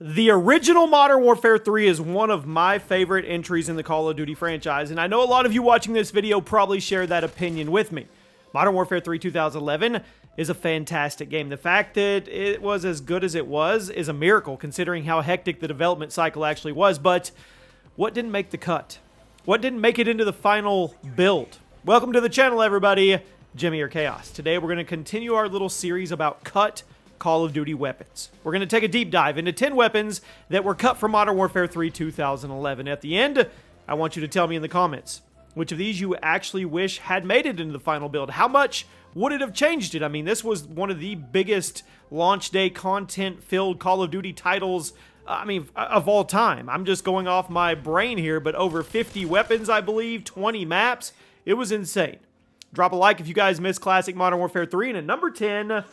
The original Modern Warfare 3 is one of my favorite entries in the Call of Duty franchise, and I know a lot of you watching this video probably share that opinion with me. Modern Warfare 3 2011 is a fantastic game. The fact that it was as good as it was is a miracle, considering how hectic the development cycle actually was, but what didn't make the cut? What didn't make it into the final build? Welcome to the channel, everybody. Jimmy or Chaos. Today we're going to continue our little series about cut Call of Duty weapons. We're going to take a deep dive into 10 weapons that were cut from Modern Warfare 3 2011. At the end, I want you to tell me in the comments which of these you actually wish had made it into the final build. How much would it have changed it? I mean, this was one of the biggest launch day content-filled Call of Duty titles, of all time. I'm just going off my brain here, but over 50 weapons, I believe, 20 maps. It was insane. Drop a like if you guys miss classic Modern Warfare 3. And at number 10...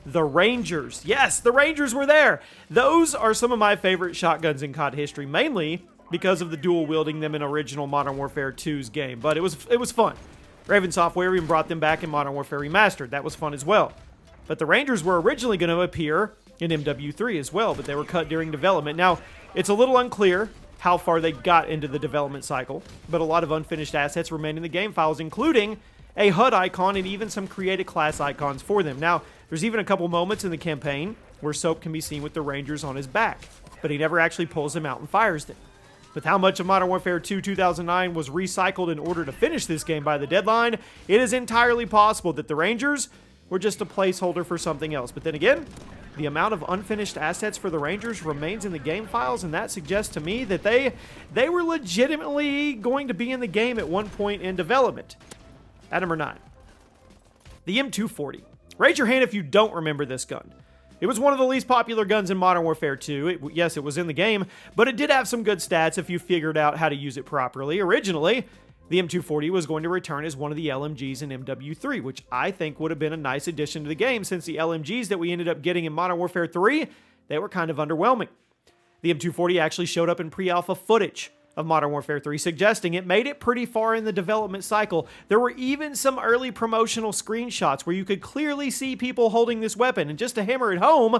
the Rangers. Yes, the Rangers were there. Those are some of my favorite shotguns in COD history, mainly because of the dual wielding them in original Modern Warfare 2's game. But it was fun. Raven Software even brought them back in Modern Warfare Remastered. That was fun as well. But the Rangers were originally going to appear in MW3 as well, but they were cut during development. Now, it's a little unclear how far they got into the development cycle, but a lot of unfinished assets remain in the game files, including a HUD icon and even some created class icons for them. Now, there's even a couple moments in the campaign where Soap can be seen with the Rangers on his back, but he never actually pulls them out and fires them. With how much of Modern Warfare 2 2009 was recycled in order to finish this game by the deadline, it is entirely possible that the Rangers were just a placeholder for something else. But then again, the amount of unfinished assets for the Rangers remains in the game files, and that suggests to me that they were legitimately going to be in the game at one point in development. At number 9, the M240. Raise your hand if you don't remember this gun. It was one of the least popular guns in Modern Warfare 2. Yes, it was in the game, but it did have some good stats if you figured out how to use it properly. Originally, the M240 was going to return as one of the LMGs in MW3, which I think would have been a nice addition to the game, since the LMGs that we ended up getting in Modern Warfare 3, they were kind of underwhelming. The M240 actually showed up in pre-alpha footage of Modern Warfare 3, suggesting it made it pretty far in the development cycle. There were even some early promotional screenshots where you could clearly see people holding this weapon. And just to hammer it home,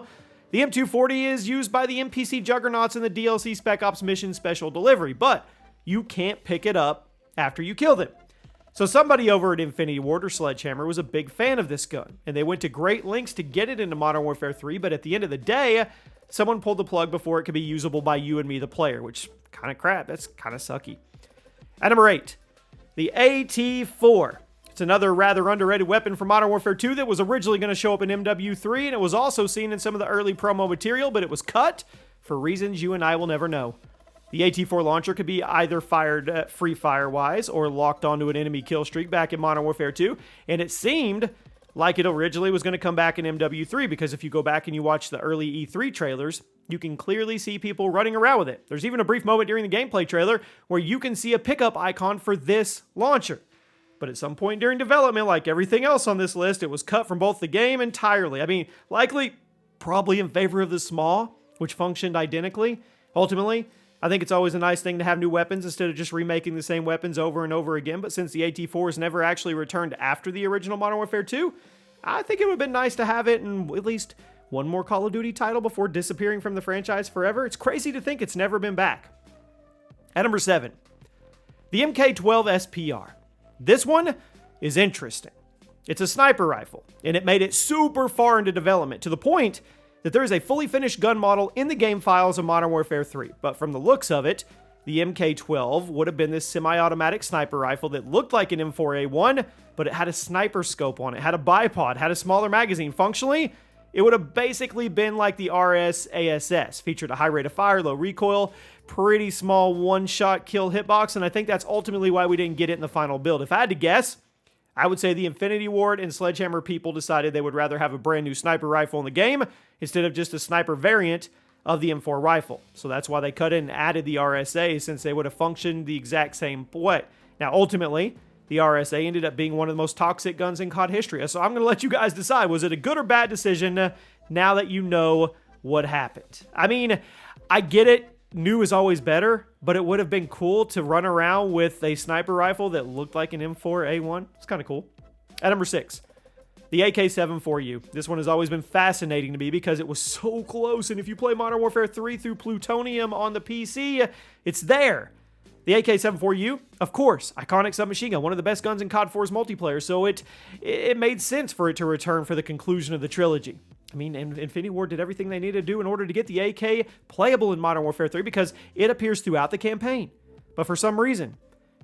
the M240 is used by the NPC juggernauts in the DLC Spec Ops Mission Special Delivery, but you can't pick it up after you kill them. So somebody over at Infinity Ward or Sledgehammer was a big fan of this gun, and they went to great lengths to get it into Modern Warfare 3, but at the end of the day, someone pulled the plug before it could be usable by you and me, the player, which kind of crap. That's kind of sucky. At number 8, the AT4. It's another rather underrated weapon from Modern Warfare 2 that was originally going to show up in MW3, and it was also seen in some of the early promo material, but it was cut for reasons you and I will never know. The AT4 launcher could be either fired free fire-wise or locked onto an enemy kill streak back in Modern Warfare 2, and it seemed like it originally was going to come back in MW3, because if you go back and you watch the early E3 trailers, you can clearly see people running around with it. There's even a brief moment during the gameplay trailer where you can see a pickup icon for this launcher. But at some point during development, like everything else on this list, it was cut from both the game entirely. I mean, likely, probably in favor of the small, which functioned identically. Ultimately, I think it's always a nice thing to have new weapons instead of just remaking the same weapons over and over again. But since the AT4 has never actually returned after the original Modern Warfare 2, I think it would have been nice to have it in at least one more Call of Duty title before disappearing from the franchise forever. It's crazy to think it's never been back. At number 7, the MK12 SPR. This one is interesting. It's a sniper rifle, and it made it super far into development, to the point that there is a fully finished gun model in the game files of Modern Warfare 3. But from the looks of it, the MK12 would have been this semi-automatic sniper rifle that looked like an M4A1, but it had a sniper scope on it, had a bipod, had a smaller magazine. Functionally, it would have basically been like the RS-ASS, featured a high rate of fire, low recoil, pretty small one-shot kill hitbox, and I think that's ultimately why we didn't get it in the final build. If I had to guess, I would say the Infinity Ward and Sledgehammer people decided they would rather have a brand new sniper rifle in the game instead of just a sniper variant of the M4 rifle. So that's why they cut in and added the RSA, since they would have functioned the exact same way. Now, ultimately, the RSA ended up being one of the most toxic guns in COD history. So I'm going to let you guys decide, was it a good or bad decision now that you know what happened? I mean, I get it. New is always better, but it would have been cool to run around with a sniper rifle that looked like an M4A1. It's kind of cool. At number 6, The AK-74U. This one has always been fascinating to me because it was so close, and if you play Modern Warfare 3 through Plutonium on the PC, it's there. The AK-74U, of course, iconic submachine gun, one of the best guns in COD 4's multiplayer, so it made sense for it to return for the conclusion of the trilogy. I mean, Infinity Ward did everything they needed to do in order to get the AK playable in Modern Warfare 3 because it appears throughout the campaign. But for some reason,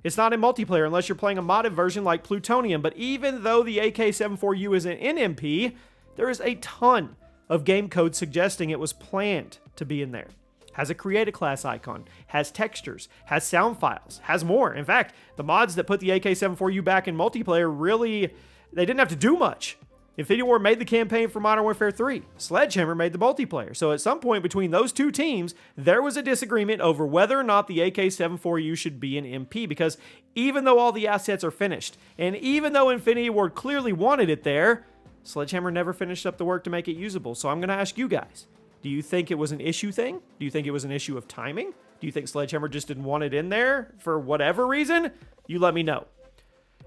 it's not in multiplayer unless you're playing a modded version like Plutonium. But even though the AK-74U is an NMP, there is a ton of game code suggesting it was planned to be in there. Has a create a class icon, has textures, has sound files, has more. In fact, the mods that put the AK-74U back in multiplayer really, they didn't have to do much. Infinity Ward made the campaign for Modern Warfare 3. Sledgehammer made the multiplayer. So at some point between those two teams, there was a disagreement over whether or not the AK-74U should be an MP, because even though all the assets are finished, and even though Infinity Ward clearly wanted it there, Sledgehammer never finished up the work to make it usable. So I'm going to ask you guys, do you think it was an issue thing? Do you think it was an issue of timing? Do you think Sledgehammer just didn't want it in there for whatever reason? You let me know.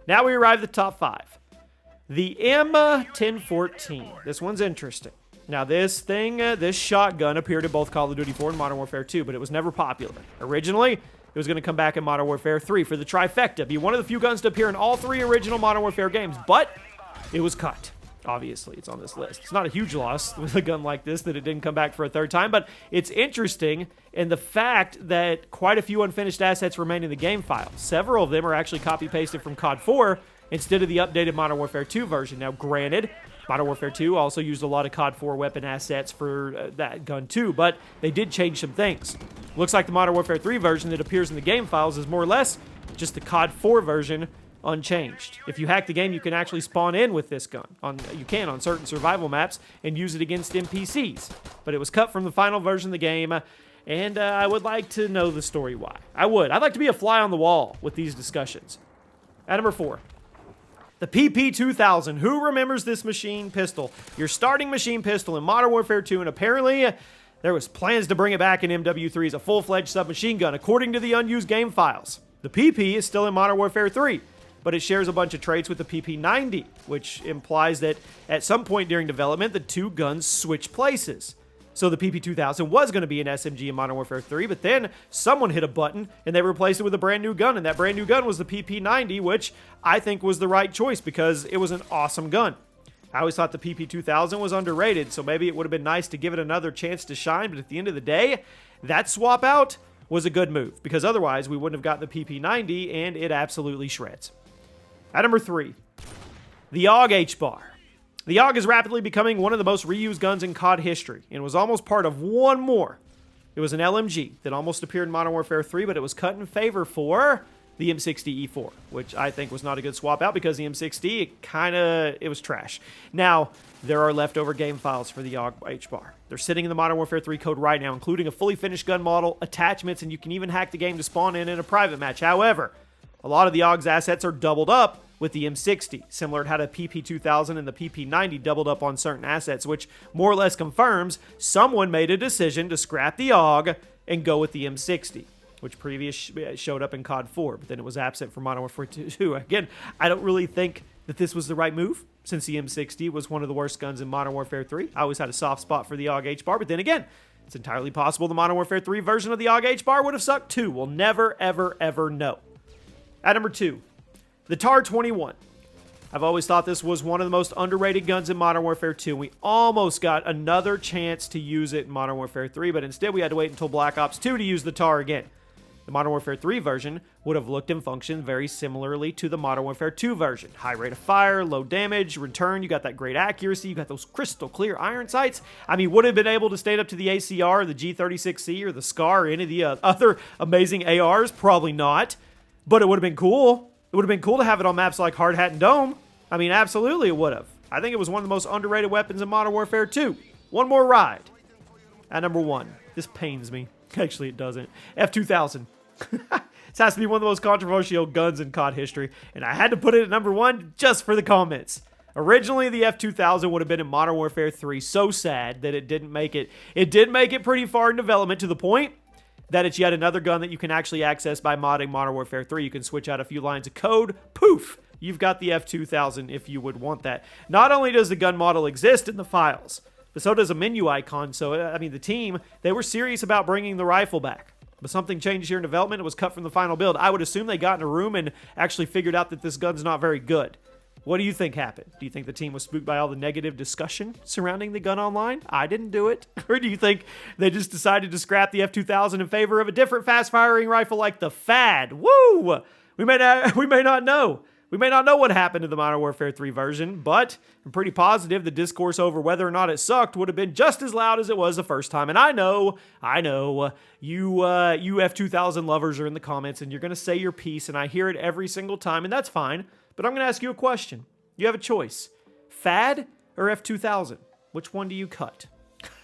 Now we arrive at the top 5. The M1014. This one's interesting. Now this shotgun appeared in both Call of Duty 4 and Modern Warfare 2, but it was never popular. Originally, it was going to come back in Modern Warfare 3 for the trifecta, be one of the few guns to appear in all 3 original Modern Warfare games, but it was cut. Obviously, it's on this list. It's not a huge loss with a gun like this that it didn't come back for a 3rd time, but it's interesting in the fact that quite a few unfinished assets remain in the game file. Several of them are actually copy-pasted from COD 4 instead of the updated Modern Warfare 2 version. Now, granted, Modern Warfare 2 also used a lot of COD 4 weapon assets for that gun too, but they did change some things. Looks like the Modern Warfare 3 version that appears in the game files is more or less just the COD 4 version unchanged. If you hack the game, you can actually spawn in with this gun. You can on certain survival maps and use it against NPCs. But it was cut from the final version of the game, and I would like to know the story why. I'd like to be a fly on the wall with these discussions. At number 4. The PP2000. Who remembers this machine pistol? Your starting machine pistol in Modern Warfare 2, and apparently there was plans to bring it back in MW3 as a full-fledged submachine gun, according to the unused game files. The PP is still in Modern Warfare 3, but it shares a bunch of traits with the PP90, which implies that at some point during development, the two guns switch places. So the PP2000 was going to be an SMG in Modern Warfare 3, but then someone hit a button and they replaced it with a brand new gun, and that brand new gun was the PP90, which I think was the right choice because it was an awesome gun. I always thought the PP2000 was underrated, so maybe it would have been nice to give it another chance to shine, but at the end of the day, that swap out was a good move, because otherwise we wouldn't have got the PP90, and it absolutely shreds. At number 3, the AUG H-Bar. The AUG is rapidly becoming one of the most reused guns in COD history, and was almost part of one more. It was an LMG that almost appeared in Modern Warfare 3, but it was cut in favor for the M60E4, which I think was not a good swap out because the M60, it was trash. Now, there are leftover game files for the AUG H-Bar. They're sitting in the Modern Warfare 3 code right now, including a fully finished gun model, attachments, and you can even hack the game to spawn in a private match. However, a lot of the AUG's assets are doubled up with the M60, similar to how the PP2000 and the PP90 doubled up on certain assets, which more or less confirms someone made a decision to scrap the AUG and go with the M60, which previously showed up in COD 4, but then it was absent from Modern Warfare 2. Again, I don't really think that this was the right move, since the M60 was one of the worst guns in Modern Warfare 3. I always had a soft spot for the AUG H-Bar, but then again, it's entirely possible the Modern Warfare 3 version of the AUG H-Bar would have sucked too. We'll never, ever, ever know. At number 2, the TAR-21. I've always thought this was one of the most underrated guns in Modern Warfare 2. We almost got another chance to use it in Modern Warfare 3, but instead we had to wait until Black Ops 2 to use the TAR again. The Modern Warfare 3 version would have looked and functioned very similarly to the Modern Warfare 2 version. High rate of fire, low damage, return, you got that great accuracy, you got those crystal clear iron sights. I mean, would have been able to stand up to the ACR, the G36C, or the SCAR, or any of the other amazing ARs? Probably not, but it would have been cool. It would have been cool to have it on maps like Hard Hat and Dome. I mean, absolutely it would have. I think it was one of the most underrated weapons in Modern Warfare 2. One more ride. At number 1. This pains me. Actually, it doesn't. F2000. This has to be one of the most controversial guns in COD history, and I had to put it at number 1 just for the comments. Originally, the F2000 would have been in Modern Warfare 3. So sad that it didn't make it. It did make it pretty far in development, to the point that it's yet another gun that you can actually access by modding Modern Warfare 3. You can switch out a few lines of code, poof, you've got the F2000 if you would want that. Not only does the gun model exist in the files, but so does a menu icon. So, I mean, the team, they were serious about bringing the rifle back. But something changed here in development. It was cut from the final build. I would assume they got in a room and actually figured out that this gun's not very good. What do you think happened? Do you think the team was spooked by all the negative discussion surrounding the gun online? I didn't do it. Or do you think they just decided to scrap the F2000 in favor of a different fast-firing rifle like the FAD? Woo! We may not know. We may not know what happened to the Modern Warfare 3 version, but I'm pretty positive the discourse over whether or not it sucked would have been just as loud as it was the first time. And I know, you F2000 lovers are in the comments and you're going to say your piece, and I hear it every single time, and that's fine. But I'm going to ask you a question. You have a choice. FAD or F2000? Which one do you cut?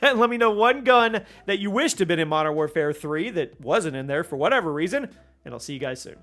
And let me know one gun that you wished had been in Modern Warfare 3 that wasn't in there for whatever reason, and I'll see you guys soon.